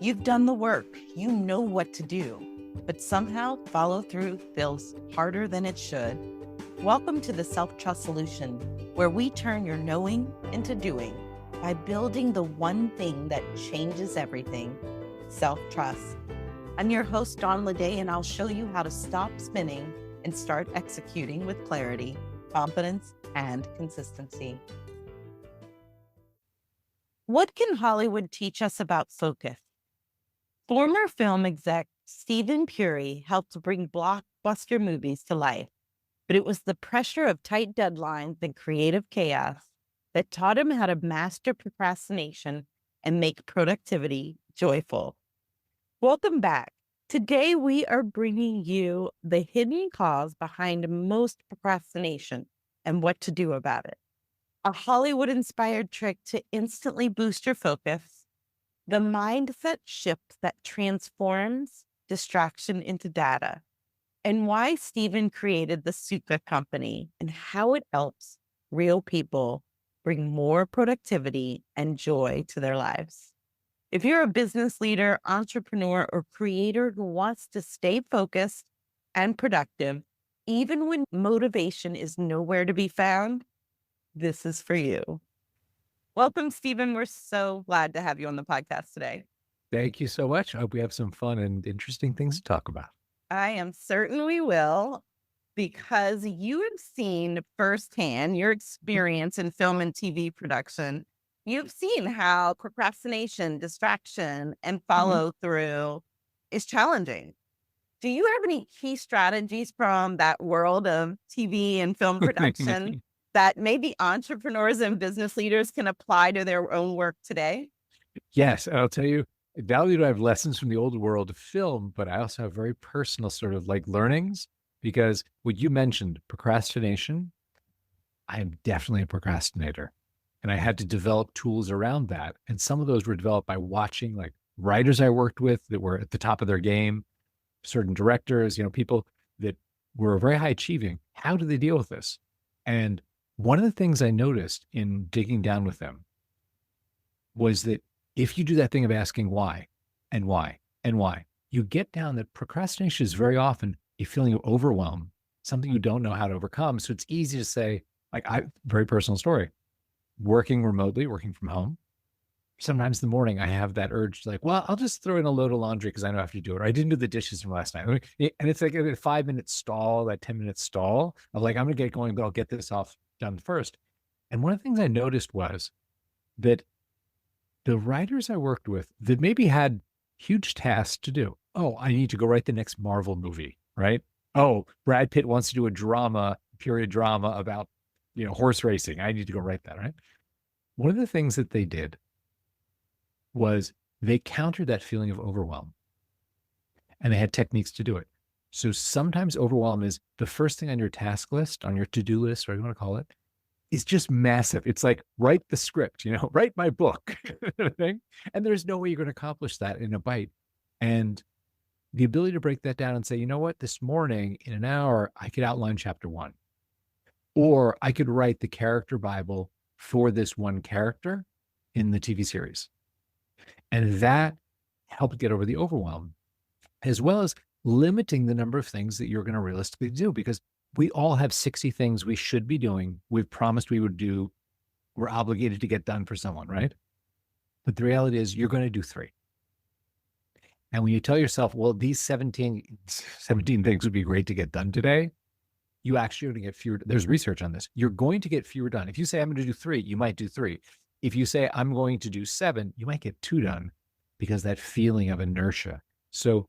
You've done the work, you know what to do, but somehow follow through feels harder than it should. Welcome to the Self-Trust Solution, where we turn your knowing into doing by building the one thing that changes everything, self-trust. I'm your host, Dawn Leday, and I'll show you how to stop spinning and start executing with clarity, confidence, and consistency. What can Hollywood teach us about focus? Former film exec Steven Puri helped bring blockbuster movies to life, but it was the pressure of tight deadlines and creative chaos that taught him how to master procrastination and make productivity joyful. Welcome back. Today, we are bringing you the hidden cause behind most procrastination and what to do about it. A Hollywood-inspired trick to instantly boost your focus, the mindset shift that transforms distraction into data, and why Steven created the Sukha Company and how it helps real people bring more productivity and joy to their lives. If you're a business leader, entrepreneur, or creator who wants to stay focused and productive, even when motivation is nowhere to be found, this is for you. Welcome, Steven. We're so glad to have you on the podcast today. Thank you so much. I hope we have some fun and interesting things to talk about. I am certain we will, because you have seen firsthand your experience in film and TV production. You've seen how procrastination, distraction, and follow through is challenging. Do you have any key strategies from that world of TV and film production that maybe entrepreneurs and business leaders can apply to their own work today? Yes, and I'll tell you, not only do I have lessons from the old world of film, but I also have very personal sort of like learnings, because what you mentioned, procrastination, I am definitely a procrastinator. And I had to develop tools around that. And some of those were developed by watching like writers I worked with that were at the top of their game, certain directors, people that were very high achieving. How do they deal with this? And one of the things I noticed in digging down with them was that if you do that thing of asking why and why and why, you get down that procrastination is very often a feeling of overwhelm, something you don't know how to overcome. So it's easy to say, very personal story, working remotely, working from home. Sometimes in the morning, I have that urge to well, I'll just throw in a load of laundry because I know I have to do it. Or I didn't do the dishes from last night. And it's like a 5-minute stall, that 10-minute stall of I'm going to get going, but I'll get this off done first. And one of the things I noticed was that the writers I worked with that maybe had huge tasks to do. Oh, I need to go write the next Marvel movie, right? Oh, Brad Pitt wants to do a period drama about, horse racing. I need to go write that, right? One of the things that they did was they countered that feeling of overwhelm, and they had techniques to do it. So sometimes overwhelm is the first thing on your task list, on your to-do list, whatever you want to call it, is just massive. It's like, write the script, write my book thing. And there's no way you're going to accomplish that in a bite. And the ability to break that down and say, you know what, this morning in an hour, I could outline chapter 1, or I could write the character Bible for this one character in the TV series. And that helped get over the overwhelm, as well as limiting the number of things that you're going to realistically do, because we all have 60 things we should be doing. We've promised we would do. We're obligated to get done for someone, right? But the reality is you're going to do 3. And when you tell yourself, well, these 17 things would be great to get done today, you actually are going to get fewer. There's research on this. You're going to get fewer done. If you say, I'm going to do 3, you might do 3. If you say, I'm going to do 7, you might get 2 done, because that feeling of inertia. So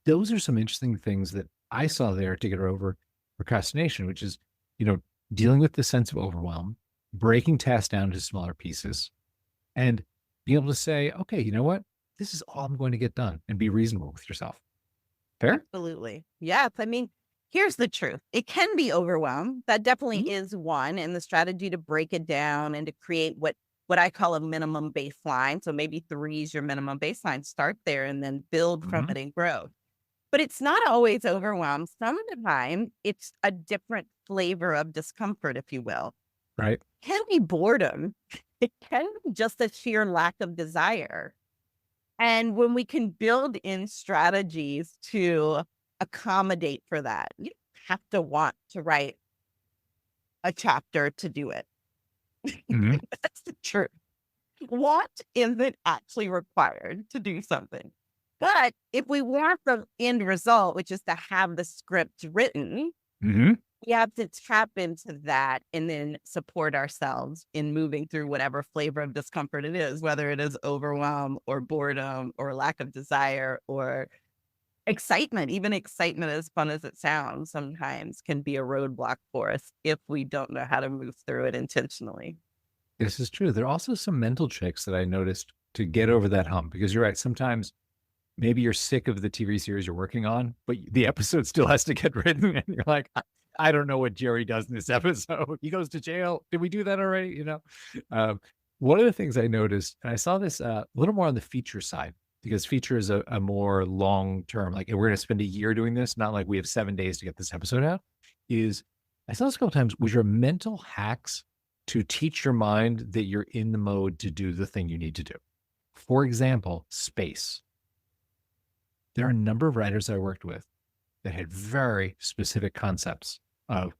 those are some interesting things that I saw there to get over procrastination, which is, dealing with the sense of overwhelm, breaking tasks down into smaller pieces, and being able to say, okay, you know what? This is all I'm going to get done, and be reasonable with yourself. Fair? Absolutely. Yes. I mean, here's the truth. It can be overwhelmed. That definitely is one. And the strategy to break it down and to create what I call a minimum baseline. So maybe 3 is your minimum baseline. Start there and then build from it and grow. But it's not always overwhelmed. Some of the time, it's a different flavor of discomfort, if you will. Right. It can be boredom. It can be just a sheer lack of desire. And when we can build in strategies to accommodate for that, you don't have to want to write a chapter to do it. Mhm. That's the truth. Want isn't actually required to do something. But if we want the end result, which is to have the script written, Mhm. we have to tap into that and then support ourselves in moving through whatever flavor of discomfort it is, whether it is overwhelm or boredom or lack of desire or excitement. Even excitement, as fun as it sounds, sometimes can be a roadblock for us if we don't know how to move through it intentionally. This is true. There are also some mental tricks that I noticed to get over that hump because you're right. Sometimes maybe you're sick of the TV series you're working on, but the episode still has to get written. And you're like, I don't know what Jerry does in this episode. He goes to jail. Did we do that already? Um, one of the things I noticed, and I saw this a little more on the feature side, because feature is a more long term, like we're going to spend a year doing this, not like we have 7 days to get this episode out, is I saw this a couple times, was your mental hacks to teach your mind that you're in the mode to do the thing you need to do. For example, space. There are a number of writers I worked with that had very specific concepts of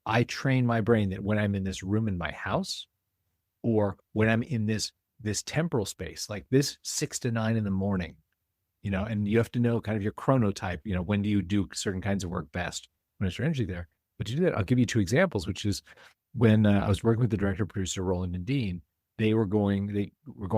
I train my brain that when I'm in this room in my house or when I'm in this temporal space, like this 6 to 9 in the morning, and you have to know kind of your chronotype, when do you do certain kinds of work best when it's your energy there. But to do that, I'll give you two examples, which is when I was working with the director producer Roland and Dean. They were going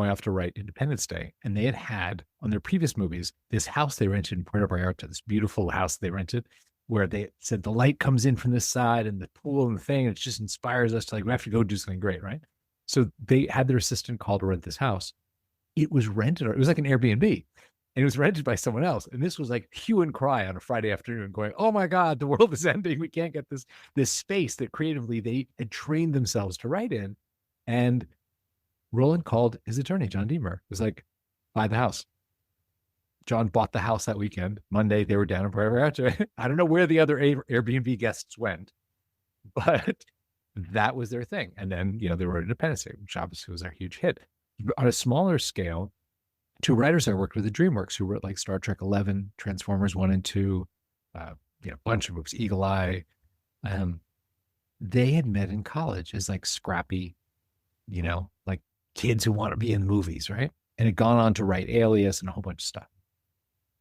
off to write Independence Day, and they had on their previous movies this house they rented in Puerto Vallarta, this beautiful house they rented, where they said the light comes in from this side and the pool and the thing, and it just inspires us to like we have to go do something great, right? So they had their assistant call to rent this house. It was rented, or it was like an Airbnb, and it was rented by someone else. And this was like hue and cry on a Friday afternoon, going, "Oh my God, the world is ending. We can't get this space that creatively they had trained themselves to write in." And Roland called his attorney, John Deemer. It was like, buy the house. John bought the house that weekend. Monday, they were down in Puerto Vallarta. I don't know where the other Airbnb guests went, but that was their thing. And then, they wrote Independence Day, which obviously was a huge hit. On a smaller scale, two writers I worked with at DreamWorks who wrote like Star Trek 11, Transformers 1 and 2, a bunch of books, Eagle Eye. Um, they had met in college as like scrappy, like kids who want to be in movies, right? And had gone on to write Alias and a whole bunch of stuff.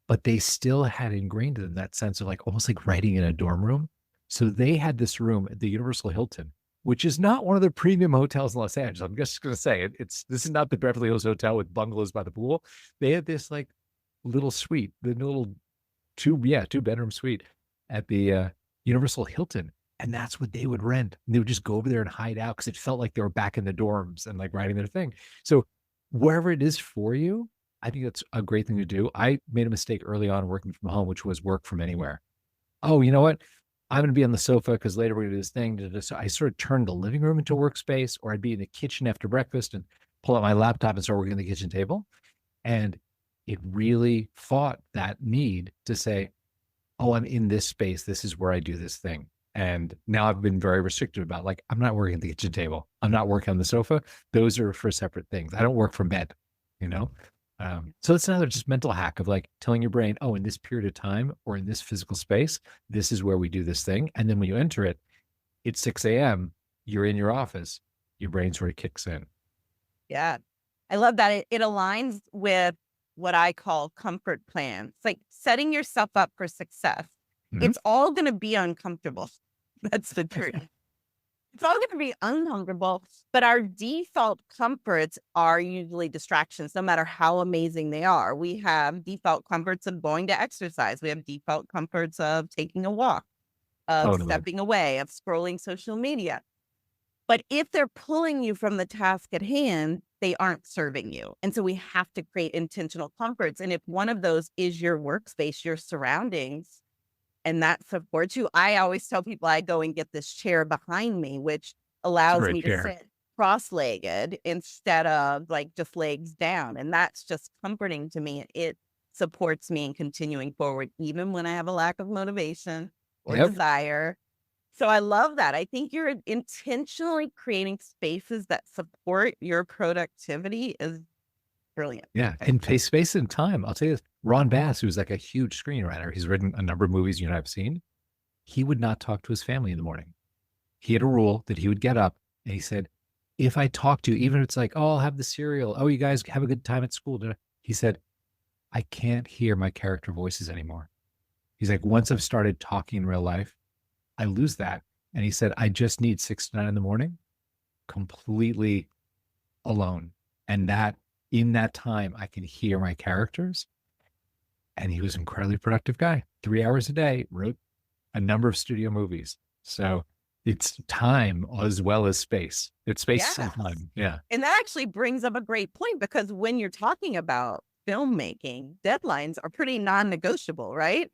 But they still had ingrained in them that sense of like almost like writing in a dorm room. So they had this room at the Universal Hilton, which is not one of the premium hotels in Los Angeles. I'm just going to say this is not the Beverly Hills Hotel with bungalows by the pool. They had this like little suite, the little two-bedroom suite at the Universal Hilton. And that's what they would rent. And they would just go over there and hide out because it felt like they were back in the dorms and like writing their thing. So wherever it is for you, I think that's a great thing to do. I made a mistake early on working from home, which was work from anywhere. Oh, you know what? I'm going to be on the sofa because later we're going to do this thing. So I sort of turned the living room into a workspace, or I'd be in the kitchen after breakfast and pull out my laptop and start working on the kitchen table. And it really fought that need to say, oh, I'm in this space. This is where I do this thing. And now I've been very restrictive about like, I'm not working at the kitchen table. I'm not working on the sofa. Those are for separate things. I don't work from bed, you know? So it's another just mental hack of like telling your brain, oh, in this period of time or in this physical space, this is where we do this thing. And then when you enter it, it's 6 a.m., you're in your office, your brain sort of kicks in. Yeah. I love that. It aligns with what I call comfort plans. It's like setting yourself up for success. Mhm. It's all going to be uncomfortable. That's the truth. It's all going to be uncomfortable, but our default comforts are usually distractions, no matter how amazing they are. We have default comforts of going to exercise. We have default comforts of taking a walk, of Totally. stepping away, of scrolling social media. But if they're pulling you from the task at hand, they aren't serving you. And so we have to create intentional comforts. And if one of those is your workspace, your surroundings, and that supports you, I always tell people I go and get this chair behind me, which It's a allows great me to chair. sit cross-legged instead of like just legs down. And that's just comforting to me. It supports me in continuing forward, even when I have a lack of motivation or Yep. desire. So I love that. I think you're intentionally creating spaces that support your productivity is Brilliant. Yeah. And space and time. I'll tell you this. Ron Bass, who's like a huge screenwriter, he's written a number of movies you and I've seen. He would not talk to his family in the morning. He had a rule that he would get up and he said, if I talk to you, even if it's like, oh, I'll have the cereal. Oh, you guys have a good time at school. He said, I can't hear my character voices anymore. He's like, once I've started talking in real life, I lose that. And he said, I just need 6 to 9 in the morning, completely alone. And that in that time, I can hear my characters. And he was an incredibly productive guy. 3 hours a day, wrote a number of studio movies. So it's time as well as space. It's space and Yes. time. Yeah. And that actually brings up a great point, because when you're talking about filmmaking, deadlines are pretty non-negotiable, right?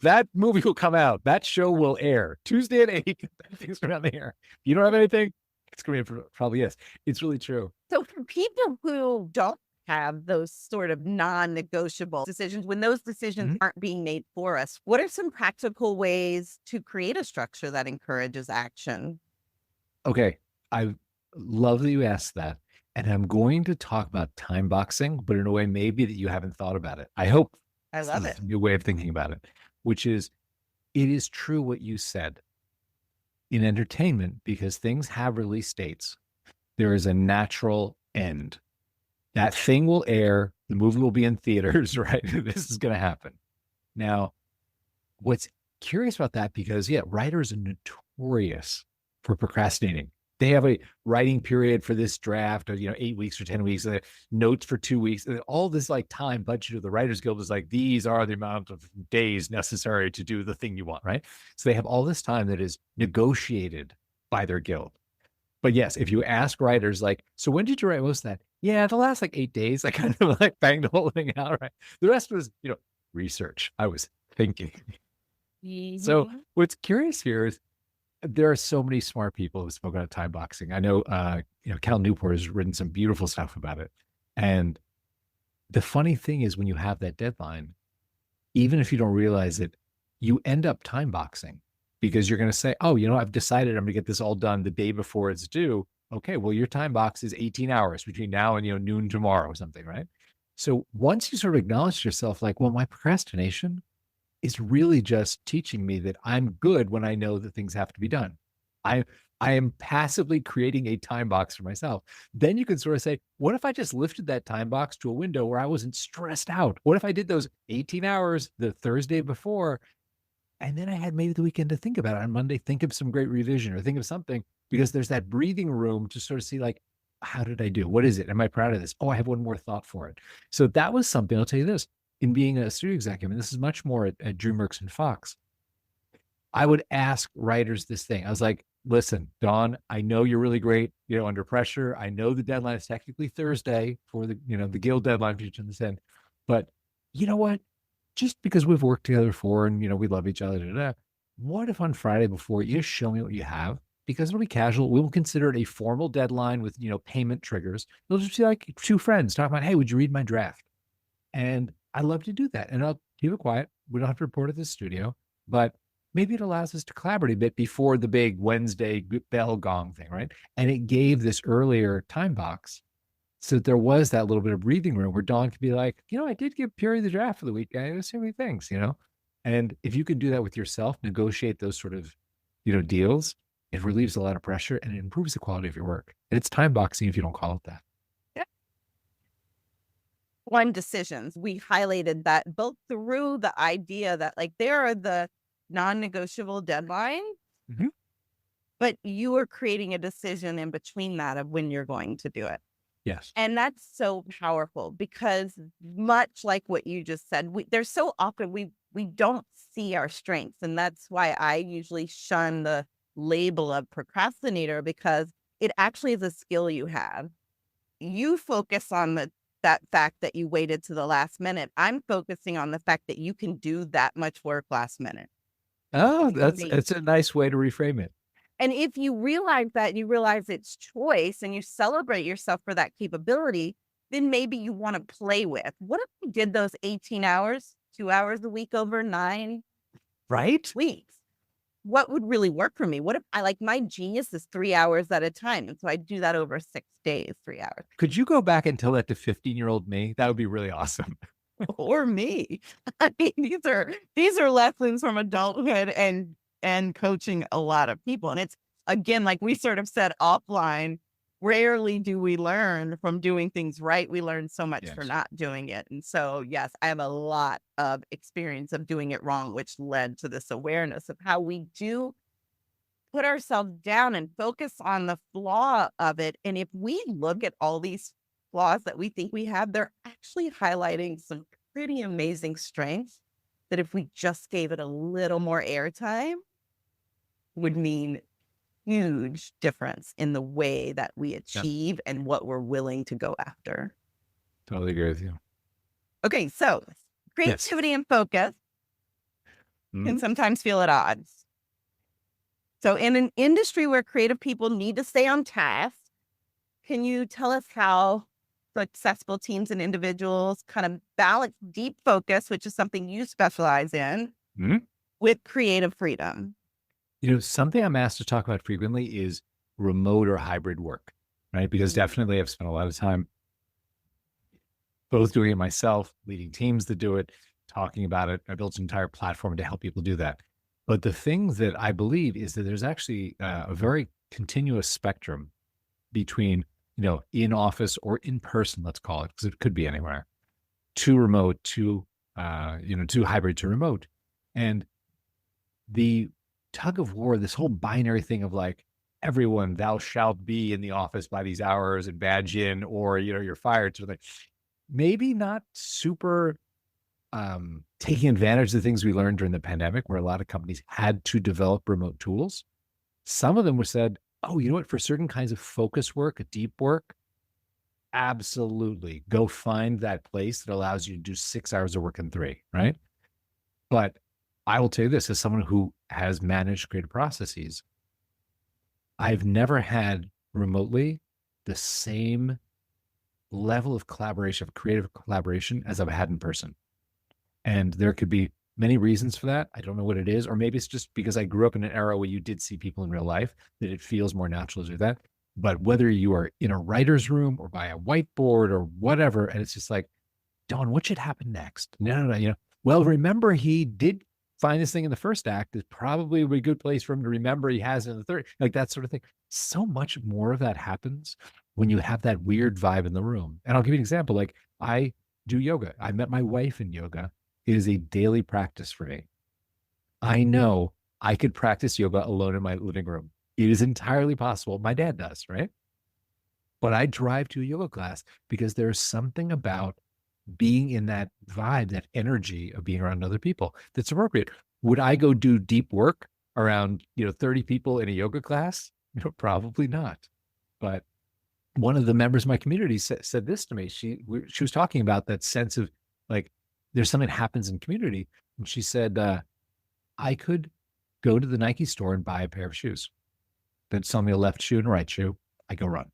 That movie will come out. That show will air Tuesday at 8. That thing's around the air. You don't have anything? It's going to be probably yes. It's really true. So for people who don't have those sort of non-negotiable decisions, when those decisions Mhm. aren't being made for us, what are some practical ways to create a structure that encourages action? Okay. I love that you asked that. And I'm going to talk about time boxing, but in a way maybe that you haven't thought about it. I hope I this love is it. a new way of thinking about it, which is it is true what you said in entertainment because things have release dates. There is a natural end. That thing will air, the movie will be in theaters, right? This is going to happen. Now, what's curious about that, because yeah, writers are notorious for procrastinating. They have a writing period for this draft of 8 weeks or 10 weeks, notes for 2 weeks, and all this like time budget of the Writers Guild is like, these are the amount of days necessary to do the thing you want, right? So they have all this time that is negotiated by their guild. But yes, if you ask writers like, so when did you write most of that? Yeah, the last like 8 days, I kind of like banged the whole thing out, right? The rest was, research. I was thinking. So Mhm. what's curious here is there are so many smart people who spoke about time boxing. I know, Cal Newport has written some beautiful stuff about it. And the funny thing is when you have that deadline, even if you don't realize it, you end up time boxing because you're going to say, oh, I've decided I'm going to get this all done the day before it's due. Okay, well, your time box is 18 hours between now and, noon tomorrow or something, right? So once you sort of acknowledge to yourself, like, well, my procrastination is really just teaching me that I'm good when I know that things have to be done. I I am passively creating a time box for myself. Then you can sort of say, what if I just lifted that time box to a window where I wasn't stressed out? What if I did those 18 hours the Thursday before, and then I had maybe the weekend to think about it on Monday, think of some great revision or think of something, because there's that breathing room to sort of see like, how did I do? What is it? Am I proud of this? Oh, I have one more thought for it. So that was something. I'll tell you this, in being a studio executive, and this is much more at DreamWorks and Fox, I would ask writers this thing. I was like, listen, Dawn, I know you're really great, under pressure. I know the deadline is technically Thursday for the guild deadline for each of this end. But you know what? Just because we've worked together before and, we love each other, da, da, da, what if on Friday before you just show me what you have? Because it'll be casual. We will consider it a formal deadline with, payment triggers. It'll just be like two friends talking about, hey, would you read my draft? And I love to do that. And I'll keep it quiet. We don't have to report at the studio, but maybe it allows us to collaborate a bit before the big Wednesday bell gong thing, right? And it gave this earlier time box. So there was that little bit of breathing room where Dawn could be like, I did give Puri the draft for the week. I so many things. And if you can do that with yourself, negotiate those sort of, deals, it relieves a lot of pressure and it improves the quality of your work. And it's time boxing if you don't call it that. One decisions. We highlighted that both through the idea that like there are the non-negotiable deadlines, Mhm. but you are creating a decision in between that of when you're going to do it. Yes. And that's so powerful because much like what you just said, there's so often we don't see our strengths. And that's why I usually shun the label of procrastinator, because it actually is a skill you have. You focus on that fact that you waited to the last minute. I'm focusing on the fact that you can do that much work last minute. Oh, It's that's amazing. a nice way to reframe it. And if you realize that, you realize it's choice and you celebrate yourself for that capability, then maybe you want to play with. What if we did those 18 hours, 2 hours a week over 9 Right? weeks? what would really work for me? What if I like my genius is 3 hours at a time? And so I do that over 6 days, 3 hours. Could you go back and tell that to 15-year-old me? That would be really awesome. Or me. I mean, these are lessons from adulthood and coaching a lot of people. And it's again, like we sort of said offline, rarely do we learn from doing things right. We learn so much for Yes. not doing it. And so, yes, I have a lot of experience of doing it wrong, which led to this awareness of how we do put ourselves down and focus on the flaw of it. And if we look at all these flaws that we think we have, they're actually highlighting some pretty amazing strengths that if we just gave it a little more airtime would mean huge difference in the way that we Yeah, achieve and what we're willing to go after. totally agree with you. Okay, so Yes. creativity and focus can Mhm. sometimes feel at odds. So, in an industry where creative people need to stay on task, can you tell us how successful teams and individuals kind of balance deep focus, which is something you specialize in, Mhm. with creative freedom? Something I'm asked to talk about frequently is remote or hybrid work, right? Because Mm. definitely I've spent a lot of time both doing it myself, leading teams that do it, talking about it. I built an entire platform to help people do that. But the thing that I believe is that there's actually a very continuous spectrum between, in office or in person, let's call it, because it could be anywhere, to remote, to hybrid to remote. And the tug of war, this whole binary thing of like, everyone, thou shalt be in the office by these hours and badge in, or, you're fired, sort of thing. Maybe not super taking advantage of the things we learned during the pandemic, where a lot of companies had to develop remote tools. Some of them were said, oh, you know what, for certain kinds of focus work, deep work, absolutely go find that place that allows you to do 6 hours of work in three, right? But I will tell you this, as someone who has managed creative processes, I've never had remotely the same level of collaboration, of creative collaboration, as I've had in person. And there could be many reasons for that. I don't know what it is. Or maybe it's just because I grew up in an era where you did see people in real life that it feels more natural to do that. But whether you are in a writer's room or by a whiteboard or whatever, and it's just like, Don, what should happen next? No, no, no. Well, remember, he did find this thing in the first act is probably a good place for him to remember he has in the third, like that sort of thing. So much more of that happens when you have that weird vibe in the room. And I'll give you an example. Like I do yoga. I met my wife in yoga. It is a daily practice for me. I know I could practice yoga alone in my living room. It is entirely possible. My dad does, right? But I drive to a yoga class because there's something about being in that vibe, that energy of being around other people that's appropriate. Would I go do deep work around, 30 people in a yoga class? Probably not. But one of the members of my community said this to me. She was talking about that sense of like, there's something that happens in community. And she said, I could go to the Nike store and buy a pair of shoes. They'd sell me a left shoe and a right shoe. I go run.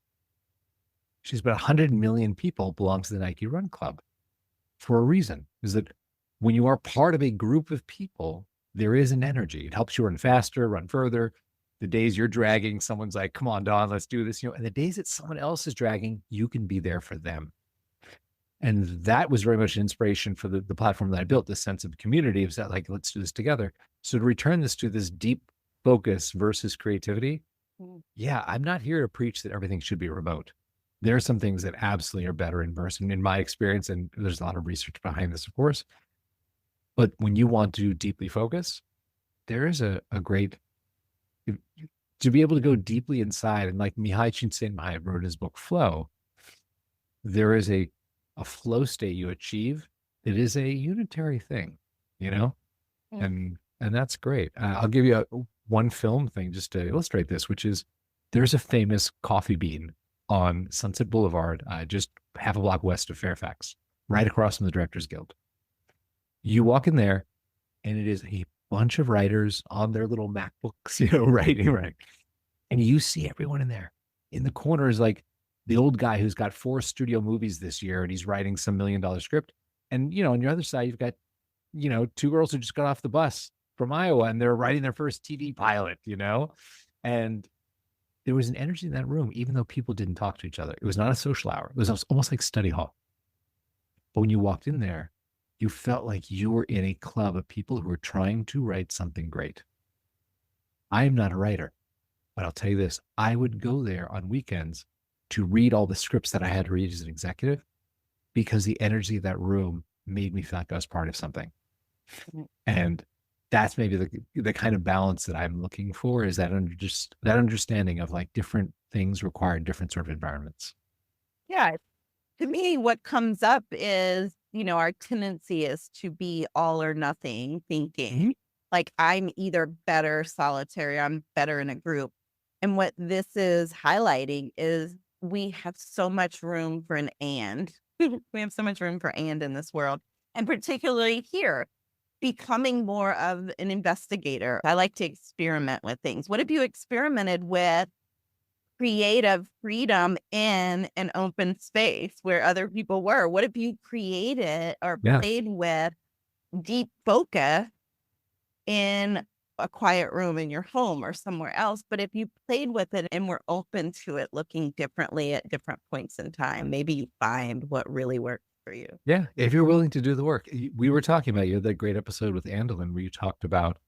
She's about 100 million people belong to the Nike Run Club for a reason. Is that when you are part of a group of people, there is an energy. It helps you run faster, run further. The days you're dragging, someone's like, come on, Don, let's do this. And the days that someone else is dragging, you can be there for them. And that was very much an inspiration for the platform that I built, this sense of community. It was that like, let's do this together. So to return this to this deep focus versus creativity, Mm. yeah, I'm not here to preach that everything should be remote. There are some things that absolutely are better in person, in my experience, and there's a lot of research behind this, of course. But when you want to deeply focus, there is a great to be able to go deeply inside. And like Mihai Csikszentmihalyi wrote in his book Flow, there is a flow state you achieve that is a unitary thing, you know, Mm. and that's great. I'll give you one film thing just to illustrate this, which is there's a famous coffee bean on Sunset Boulevard, just half a block west of Fairfax, right across from the Directors Guild. You walk in there, and it is a bunch of writers on their little MacBooks, writing, right? And you see everyone in there. In the corner is like the old guy who's got 4 studio movies this year, and he's writing some $1 million script. And on your other side, you've got 2 girls who just got off the bus from Iowa and they're writing their first TV pilot, you know? And there was an energy in that room, even though people didn't talk to each other. It was not a social hour. It was almost like study hall. But when you walked in there, you felt like you were in a club of people who were trying to write something great. I am not a writer, but I'll tell you this, I would go there on weekends to read all the scripts that I had to read as an executive because the energy of that room made me feel like I was part of something. And that's maybe the kind of balance that I'm looking for, is that just that understanding of like different things require different sort of environments. Yeah. To me, what comes up is, our tendency is to be all or nothing thinking. Mhm. Like, I'm either better solitary, I'm better in a group. And what this is highlighting is we have so much room for an and. We have so much room for and in this world. And particularly here, becoming more of an investigator. I like to experiment with things. What if you experimented with creative freedom in an open space where other people were? What if you created or Yeah. played with deep focus in a quiet room in your home or somewhere else? But if you played with it and were open to it looking differently at different points in time, maybe you find what really works for you. Yeah. If you're willing to do the work. We were talking about, you had that great episode with Andelin where you talked about,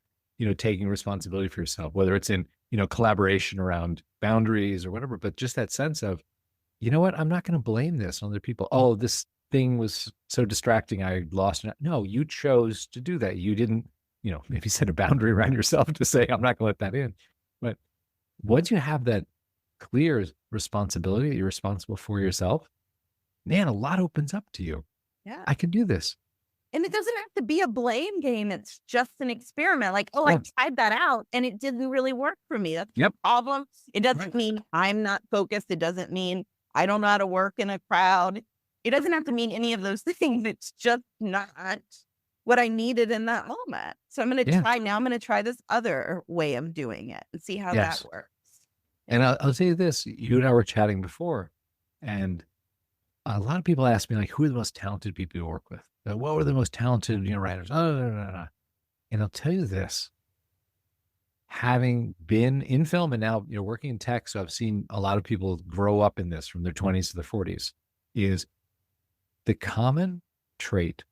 taking responsibility for yourself, whether it's in, collaboration around boundaries or whatever, but just that sense of, you know what, I'm not going to blame this on other people. Oh, this thing was so distracting, I lost it. No, you chose to do that. You didn't, maybe set a boundary around yourself to say, I'm not going to let that in. But once you have that clear responsibility that you're responsible for yourself, man, a lot opens up to you. Yeah. I can do this. And it doesn't have to be a blame game. It's just an experiment. Like, oh, I Yeah. tried that out and it didn't really work for me. That's the Yep. problem. It doesn't Right. mean I'm not focused. It doesn't mean I don't know how to work in a crowd. It doesn't have to mean any of those things. It's just not what I needed in that moment. So I'm going to Yeah. try now. I'm going to try this other way of doing it and see how Yes. that works. And I'll say this, you and I were chatting before, and a lot of people ask me, like, who are the most talented people you work with? What were the most talented, writers? Oh, no, no, no, no. And I'll tell you this, having been in film and now, working in tech, so I've seen a lot of people grow up in this from their 20s to their 40s, is the common trait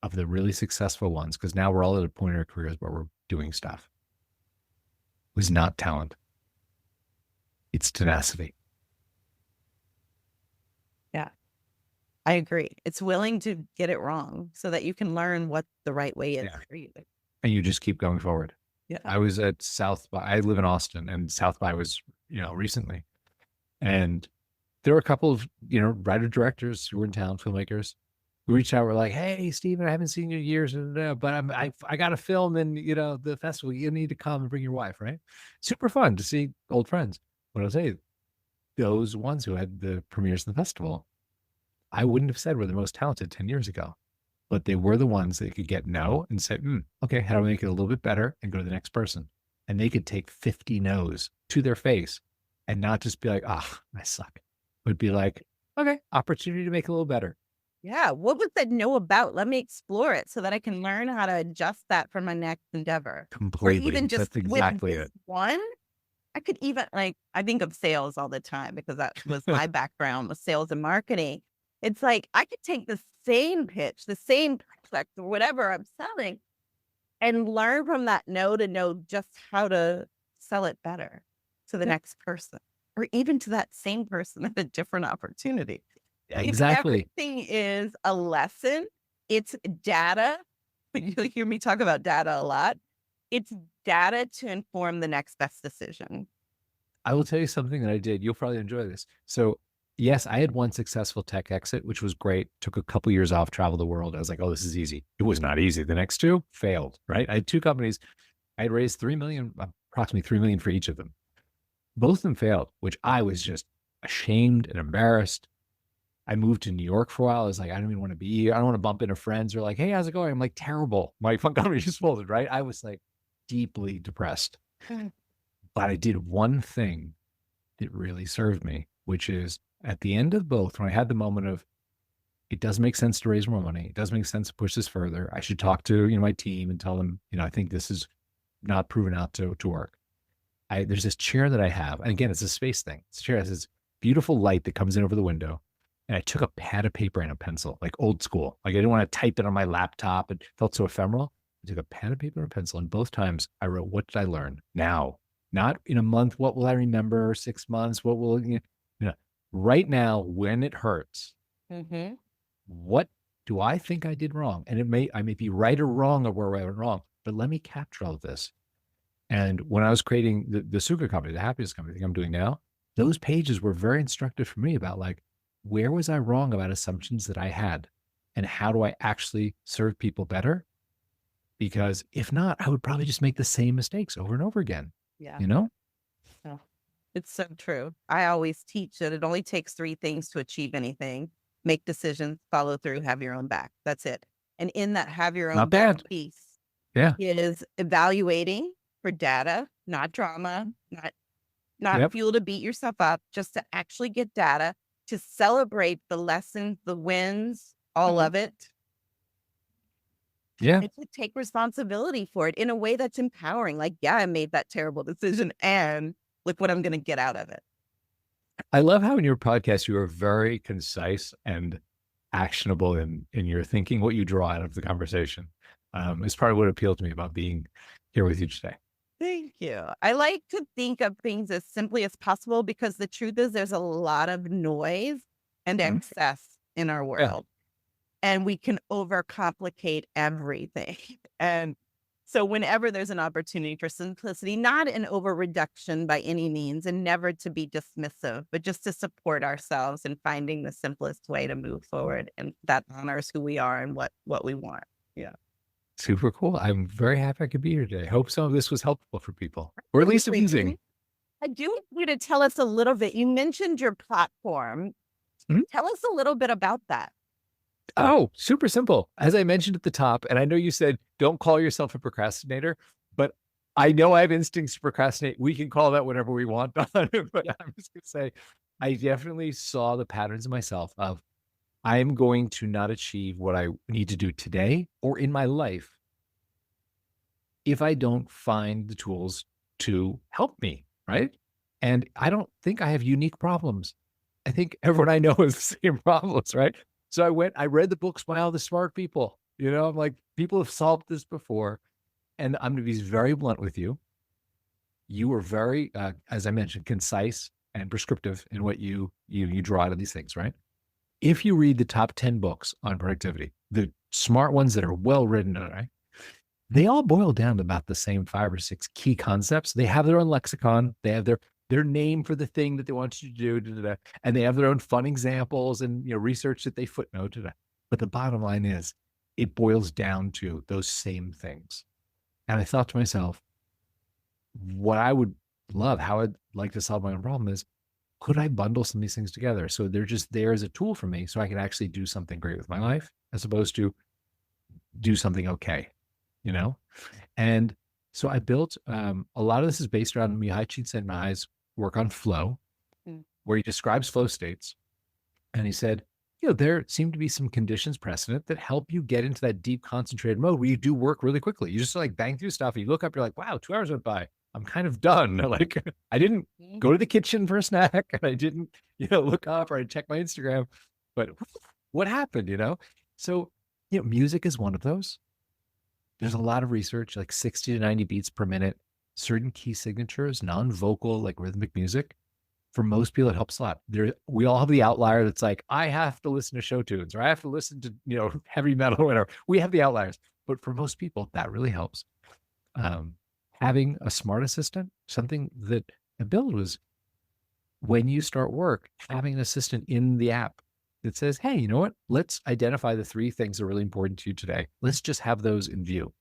of the really successful ones, because now we're all at a point in our careers where we're doing stuff, was not talent. It's tenacity. Yeah, I agree. It's willing to get it wrong so that you can learn what the right way is Yeah. for you. And you just keep going forward. Yeah. I was at South by, I live in Austin, and South by was, recently. And there were a couple of, writer directors who were in town, filmmakers, who reached out, were like, hey, Steven, I haven't seen you in years, but I got a film in, the festival. You need to come and bring your wife, right? Super fun to see old friends. But I'll tell you, those ones who had the premieres in the festival, I wouldn't have said were the most talented 10 years ago, but they were the ones that could get no and say, okay, how do I make it a little bit better, and go to the next person? And they could take 50 no's to their face and not just be like, I suck, but be like, okay, opportunity to make it a little better. Yeah. What was that no about? Let me explore it so that I can learn how to adjust that for my next endeavor. Or Completely. even just That's exactly with this it. one, I could even I think of sales all the time because that was my background with sales and marketing. It's like I could take the same pitch, the same product or whatever I'm selling and learn from that no to know just how to sell it better to the Yeah. next person or even to that same person at a different opportunity. Exactly. Everything is a lesson. It's data. You'll hear me talk about data a lot. It's data to inform the next best decision. I will tell you something that I did. You'll probably enjoy this. So, yes, I had one successful tech exit, which was great. Took a couple years off, traveled the world. I was like, oh, this is easy. It was not easy. The next two failed, right? I had two companies. I had raised 3 million, approximately 3 million for each of them. Both of them failed, which I was just ashamed and embarrassed. I moved to New York for a while. I was like, I don't even want to be here. I don't want to bump into friends. They're like, hey, how's it going? I'm like, terrible. My fun company just folded, right? I was like deeply depressed. But I did one thing that really served me, which is at the end of both, when I had the moment of, it does make sense to raise more money. It does make sense to push this further. I should talk to, my team and tell them, I think this is not proven out to work. There's this chair that I have, and again, it's a space thing. This chair has this beautiful light that comes in over the window. And I took a pad of paper and a pencil, like old school. Like I didn't want to type it on my laptop. It felt so ephemeral. I took a pad of paper and a pencil, and both times I wrote, what did I learn now? Not in a month, what will I remember? 6 months, what will, right now, when it hurts, Mm-hmm. what do I think I did wrong? And I may be right or wrong or where I went wrong, but let me capture all of this. And when I was creating the Sukha Company, the happiness company thing I'm doing now, those pages were very instructive for me about like, where was I wrong about assumptions that I had? And how do I actually serve people better? Because if not, I would probably just make the same mistakes over and over again, Yeah. you know? Oh, it's so true. I always teach that it only takes three things to achieve anything: make decisions, follow through, have your own back. That's it. And in that have your own Not back bad. piece Yeah. is evaluating for data, not drama, not Yep. fuel to beat yourself up, just to actually get data, to celebrate the lessons, the wins, all of it, Yeah. and to take responsibility for it in a way that's empowering. Like, yeah, I made that terrible decision, and look what I'm going to get out of it. I love how in your podcast you are very concise and actionable in your thinking, what you draw out of the conversation. Is part of what appealed to me about being here with you today. Thank you. I like to think of things as simply as possible because the truth is there's a lot of noise and Mhm. excess in our Yeah. world, and we can overcomplicate everything. And so whenever there's an opportunity for simplicity, not an over reduction by any means, and never to be dismissive, but just to support ourselves in finding the simplest way to move forward, and that honors who we are and what we want. Yeah. Super cool. I'm very happy I could be here today. Hope some of this was helpful for people, or at least Absolutely. amusing. I do want you to tell us a little bit. You mentioned your platform. Mhm. Tell us a little bit about that. Oh, super simple. As I mentioned at the top, and I know you said don't call yourself a procrastinator, but I know I have instincts to procrastinate. We can call that whatever we want on it, but Yeah. I'm just going to say I definitely saw the patterns in myself of I am going to not achieve what I need to do today or in my life if I don't find the tools to help me, right? And I don't think I have unique problems. I think everyone I know has the same problems, right? So I read the books by all the smart people. I'm like, people have solved this before. And I'm going to be very blunt with you. You were very, as I mentioned, concise and prescriptive in what you draw out of these things, right? If you read the top 10 books on productivity, the smart ones that are well written, right? They all boil down to about the same 5 or 6 key concepts. They have their own lexicon. They have their name for the thing that they want you to do, da, da, da, and they have their own fun examples and research that they footnote. Da, da. But the bottom line is, it boils down to those same things. And I thought to myself, what I would love, how I'd like to solve my own problem is, could I bundle some of these things together so they're just there as a tool for me, so I can actually do something great with my life, as opposed to do something okay, you know? And so I built a lot of this is based around Mihai Csikszentmihalyi's work on flow, Mm. where he describes flow states. And he said, there seem to be some conditions precedent that help you get into that deep concentrated mode where you do work really quickly. You just like bang through stuff and you look up, you're like, wow, 2 hours went by. I'm kind of done. Like I didn't Mhm. go to the kitchen for a snack and I didn't, look up or I check my Instagram. But what happened? So, music is one of those. There's a lot of research, like 60 to 90 beats per minute, certain key signatures, non-vocal, like rhythmic music. For most people, it helps a lot. We all have the outlier that's like, I have to listen to show tunes or I have to listen to, heavy metal or whatever. We have the outliers. But for most people, that really helps. Having a smart assistant, something that I built was when you start work, having an assistant in the app that says, hey, you know what? Let's identify the 3 things that are really important to you today. Let's just have those in view.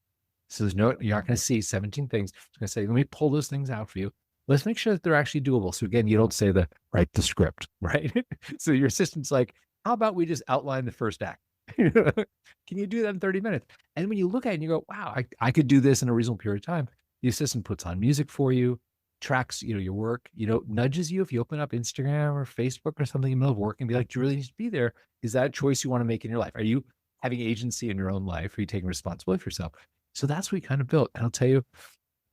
So you're not going to see 17 things. It's going to say, let me pull those things out for you. Let's make sure that they're actually doable. So again, you don't say write the script, right? So your assistant's like, how about we just outline the first act? Can you do that in 30 minutes? And when you look at it and you go, wow, I could do this in a reasonable period of time. The assistant puts on music for you, tracks, your work, nudges you if you open up Instagram or Facebook or something in the middle of work and be like, do you really need to be there? Is that a choice you want to make in your life? Are you having agency in your own life? Are you taking responsibility for yourself? So that's what we kind of built. And I'll tell you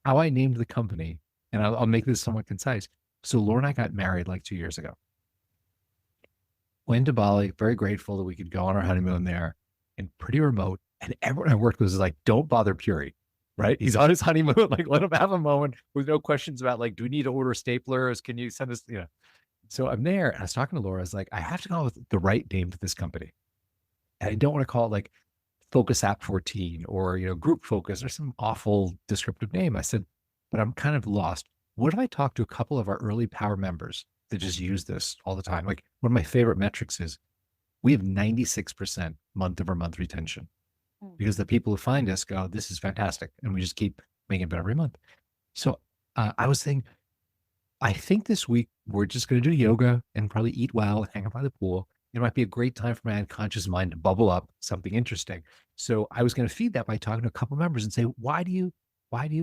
how I named the company, and I'll make this somewhat concise. So Laura and I got married like 2 years ago. Went to Bali, very grateful that we could go on our honeymoon there, and pretty remote. And everyone I worked with was like, don't bother Puri, right? He's on his honeymoon. Like, let him have a moment with no questions about like, do we need to order staplers? Can you send us, So I'm there and I was talking to Laura. I was like, I have to come up with the right name for this company. And I don't want to call it like Focus App 14 or, Group Focus or some awful descriptive name. I said, but I'm kind of lost. What if I talk to a couple of our early power members that just use this all the time? Like, one of my favorite metrics is we have 96% month-over-month retention because the people who find us go, this is fantastic. And we just keep making it better every month. So I was thinking, I think this week we're just going to do yoga and probably eat well and hang out by the pool. It might be a great time for my unconscious mind to bubble up something interesting. So I was going to feed that by talking to a couple members and say, why do you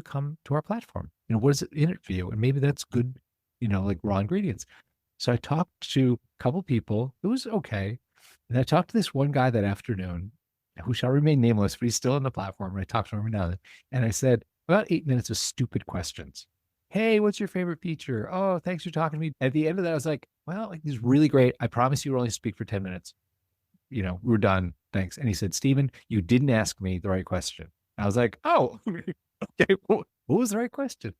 come to our platform? What is it in it for you? And maybe that's good, like raw ingredients. So I talked to a couple people. It was okay. And I talked to this one guy that afternoon who shall remain nameless, but he's still on the platform. And I talked to him every now and then. And I said, about 8 minutes of stupid questions. Hey, what's your favorite feature? Oh, thanks for talking to me. At the end of that, I was like, well, like, this is really great. I promise you will only speak for 10 minutes. We're done. Thanks. And he said, Steven, you didn't ask me the right question. I was like, oh, okay. What was the right question?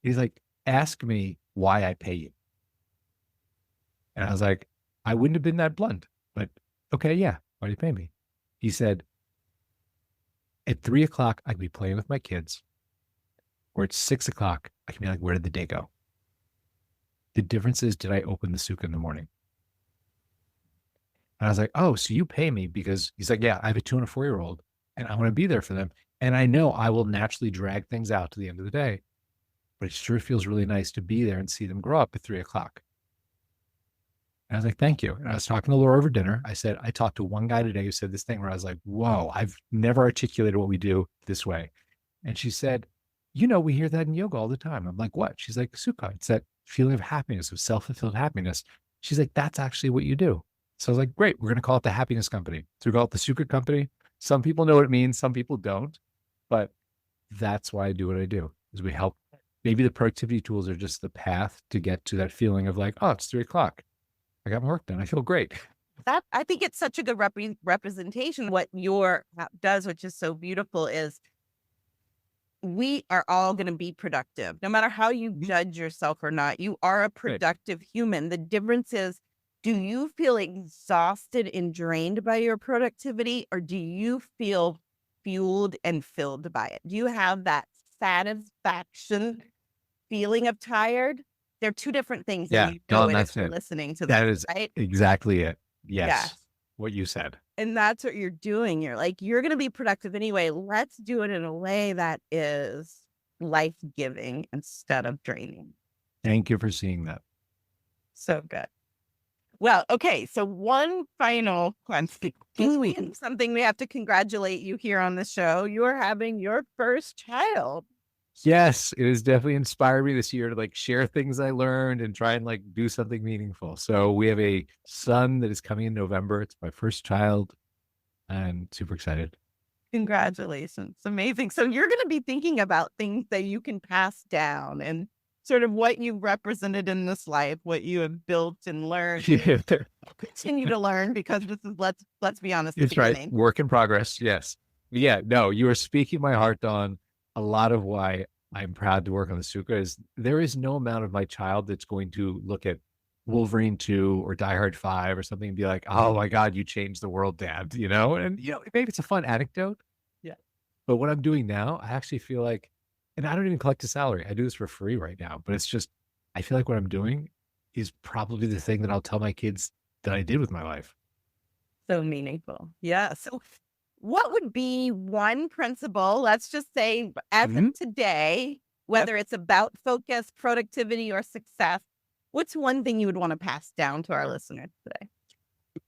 He's like, ask me why I pay you. And I was like, I wouldn't have been that blunt, but okay, yeah. Why do you pay me? He said, at 3:00, I could be playing with my kids, or at 6:00, I can be like, where did the day go? The difference is, did I open the Sukha in the morning? And I was like, oh, so you pay me because he's like, yeah, I have a 2 and a 4-year-old and I want to be there for them. And I know I will naturally drag things out to the end of the day, but it sure feels really nice to be there and see them grow up at 3:00. And I was like, thank you. And I was talking to Laura over dinner. I said, I talked to one guy today who said this thing where I was like, whoa, I've never articulated what we do this way. And she said, we hear that in yoga all the time. I'm like, what? She's like, Sukha. It's that feeling of happiness, of self-fulfilled happiness. She's like, that's actually what you do. So I was like, great, we're going to call it the Happiness Company. So we call it the Sukha Company. Some people know what it means. Some people don't. But that's why I do what I do, is we help. Maybe the productivity tools are just the path to get to that feeling of like, oh, it's 3:00. I got my work done. I feel great. I think it's such a good representation. What your app does, which is so beautiful, is we are all going to be productive. No matter how you judge yourself or not, you are a productive human. The difference is, do you feel exhausted and drained by your productivity, or do you feel fueled and filled by it? Do you have that satisfaction feeling of tired? They're two different things. Yeah, And no, it that's if you're it. listening to That this, is right? exactly it. Yes. Yeah. What you said. And that's what you're doing. You're like, you're going to be productive anyway. Let's do it in a way that is life-giving instead of draining. Thank you for seeing that. So good. Well, okay. So one final question. Something we have to congratulate you here on the show. You're having your first child. Yes, it has definitely inspired me this year to like share things I learned and try and like do something meaningful. So we have a son that is coming in November. It's my first child and super excited. Congratulations. Amazing. So you're going to be thinking about things that you can pass down and sort of what you've represented in this life, what you have built and learned. Yeah, Continue to learn, because this is, let's be honest. it's right. Work in progress. Yes. Yeah. No, you are speaking my heart on a lot of why I'm proud to work on the Sukha. Is there is no amount of my child that's going to look at Wolverine 2 or Die Hard 5 or something and be like, oh my God, you changed the world, Dad, And, maybe it's a fun anecdote. Yeah. But what I'm doing now, I actually feel like, and I don't even collect a salary. I do this for free right now, but it's just, I feel like what I'm doing is probably the thing that I'll tell my kids that I did with my life. So meaningful. Yeah. So what would be one principle, let's just say as of today, whether it's about focus, productivity, or success, what's one thing you would want to pass down to our listeners today?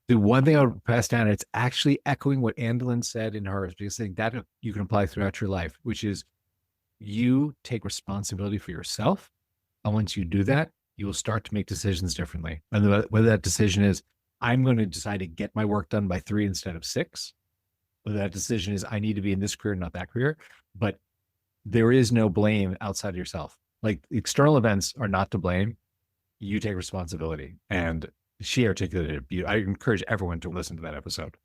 The one thing I would pass down, it's actually echoing what Andalyn said in hers, because I think that you can apply throughout your life, which is you take responsibility for yourself And once you do that, you will start to make decisions differently. And whether that decision is, I'm going to decide to get my work done by 3 instead of 6, whether that decision is, I need to be in this career, not that career. But there is no blame outside of yourself. Like, external events are not to blame. You take responsibility. And she articulated it. I encourage everyone to listen to that episode.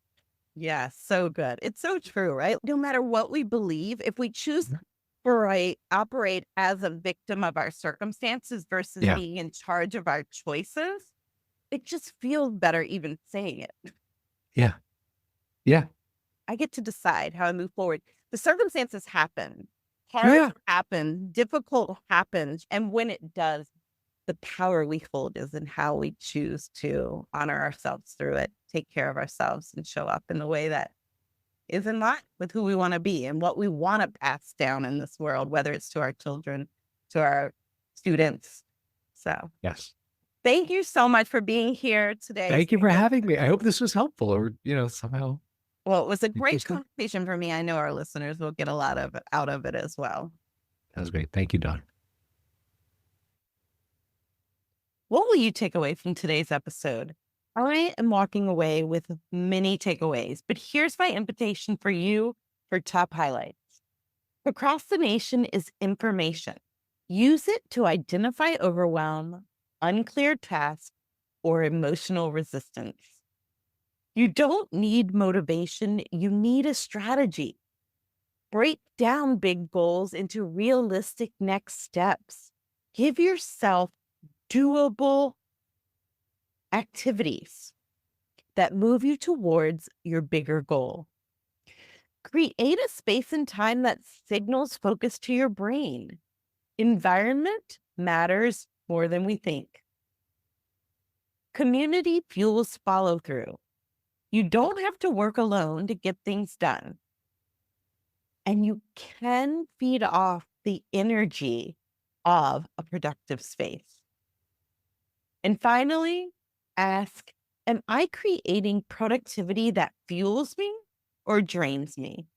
Yeah, so good. It's so true, right? No matter what we believe, if we choose to operate as a victim of our circumstances versus Yeah. being in charge of our choices, it just feels better even saying it. Yeah. Yeah. I get to decide how I move forward. The circumstances happen. Hard Yeah. happen, difficult happens. And when it does, the power we hold is in how we choose to honor ourselves through it, take care of ourselves, and show up in the way that is in line with who we want to be and what we want to pass down in this world, whether it's to our children, to our students. So Yes. thank you so much for being here today. Thank you for having me. I hope this was helpful, or, somehow. Well, it was a great conversation for me. I know our listeners will get a lot of it out of it as well. That was great. Thank you, Don. What will you take away from today's episode? I am walking away with many takeaways, but here's my invitation for you for top highlights. Procrastination is information. Use it to identify overwhelm, unclear tasks, or emotional resistance. You don't need motivation, you need a strategy. Break down big goals into realistic next steps. Give yourself doable activities that move you towards your bigger goal. Create a space and time that signals focus to your brain. Environment matters more than we think. Community fuels follow through. You don't have to work alone to get things done. And you can feed off the energy of a productive space. And finally, ask, am I creating productivity that fuels me or drains me?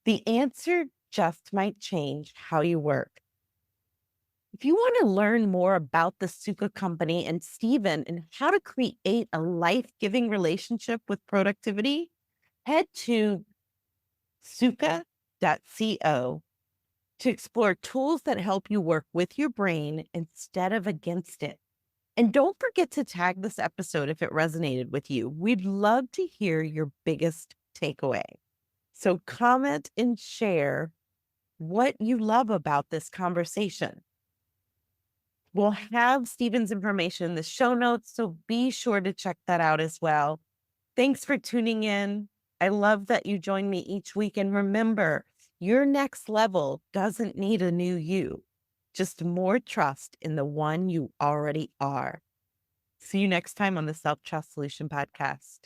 The answer just might change how you work. If you want to learn more about the Sukha Company and Steven and how to create a life-giving relationship with productivity, head to sukha.co to explore tools that help you work with your brain instead of against it. And don't forget to tag this episode if it resonated with you. We'd love to hear your biggest takeaway. So comment and share what you love about this conversation. We'll have Steven's information in the show notes, so be sure to check that out as well. Thanks for tuning in. I love that you join me each week. And remember, your next level doesn't need a new you, just more trust in the one you already are. See you next time on the Self-Trust Solution Podcast.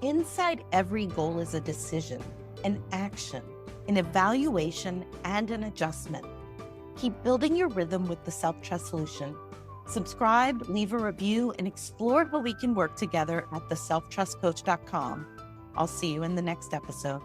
Inside every goal is a decision, an action, an evaluation, and an adjustment. Keep building your rhythm with the Self-Trust Solution. Subscribe, leave a review, and explore how we can work together at theselftrustcoach.com. I'll see you in the next episode.